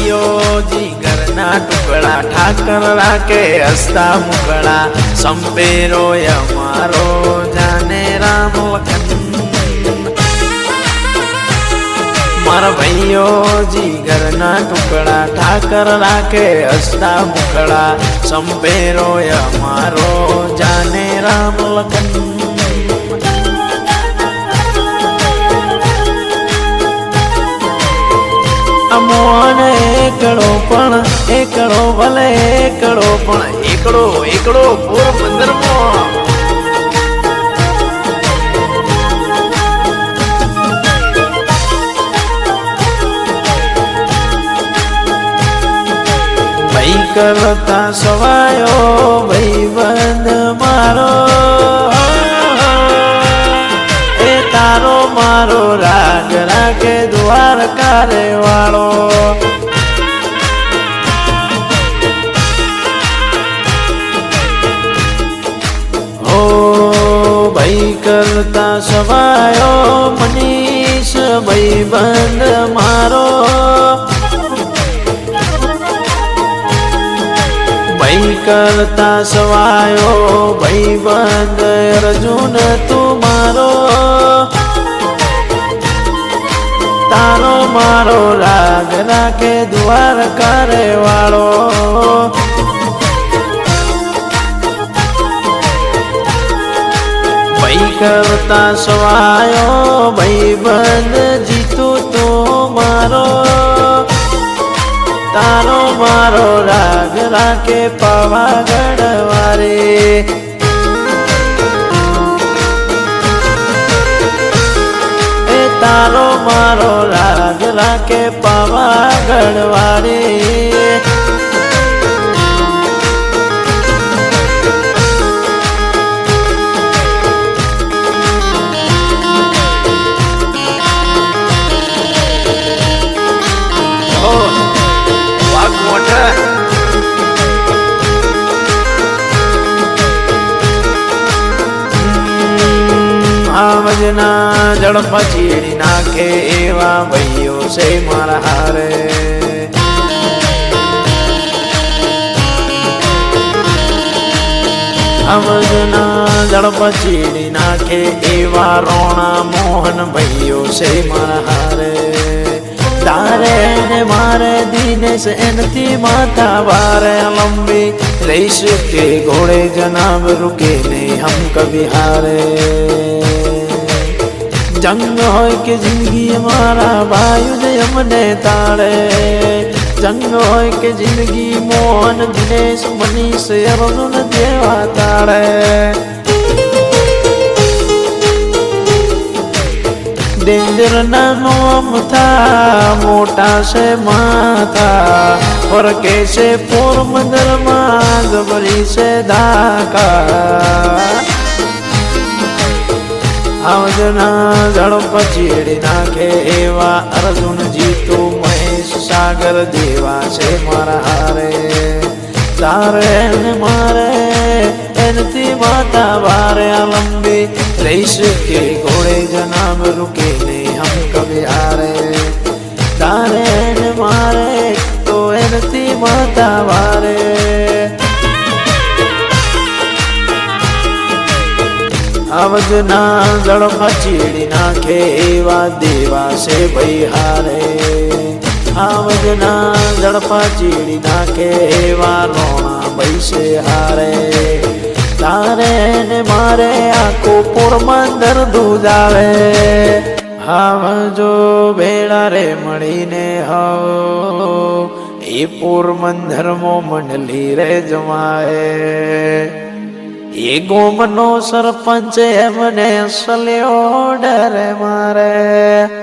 ભાઈઓ જીગરના ટુકડા ઠાકર રાખે હસતા મુકડા સંપેરો અમારો જાને રામ લખન મારા ભાઈઓ જીગરના ટુકડા ઠાકર રાખે હસતા મુકડા સંપેરો અમારો જાને રામ લખન મોહન એકડો ભલે એકડો પણ એકડો પોરબંદર માં ભાઈ કરતા સવાયો ભાઈબંધ મારો એ તારો મારો રાગ રાખે દ્વારકા રે વાળો ઓ ભાઈ કરતા સવાયો મનીષ ભાઈબંધ મારો ભાઈ કરતા સવાયો ભાઈબંધ અર્જુન તું મારો તારો મારો રાગ રાખે દ્વારકા રે વાળો ભાઈ કરતા સવાયો ભાઈબંધ જીતું તું મારો તારો મારો રાગ રાખે પાવાગઢ વારે એ તારો મારો રાગ રાખે પાવાગઢ વારે આવજના ઝડપા ચીડી નાખે એવા ભાઈઓ છે મારા હારે આવજના ઝડપા ચીડી નાખે એવા રોણા મોહન ભાઈઓ છે મારા હારે તારે ને મારે દિનેશ એનથી માતા વારે લંબી રહીશ કે ઘોડે જનાબ રૂકે ને હમ કભી હારે જંગ હોય કે જિંદગી અમારા ભાઈ ને અમને તાળે જંગ હોય કે જિંદગી મોહન દિનેશ મનીષ અર્જુન જેવા તાળે डेंजर नाम था मोटा से माथा और कैसे पोरबंदर में जबरी से धाका आवजना ઝડપ ચીડી નાખે એવા અર્જુન જીતુ મહેશ સાગર દેવા છે મારા હારે તારે ને મારે એનથી માતા વારે લંબી રહીશ કે ઘોડે જનાબ રૂકે ને હમ કભી હારે તારે ને મારે તો એનથી માતા વારે આવજના ઝડપ ચીડી નાખે એવા દેવા છે ભાઈ હારે આવજના ઝડપ ચીડી નાખે એવા રોણા ભાઈ છે હારે તારે ને મારે આખું પોરબંદર દૂધાવે આવજો ભેળા રે મળીને હો એ પોરબંદર મો મંડલી રે જમાએ એ ગોમનો સરપંચ એમને સલ્યો ડરે મારે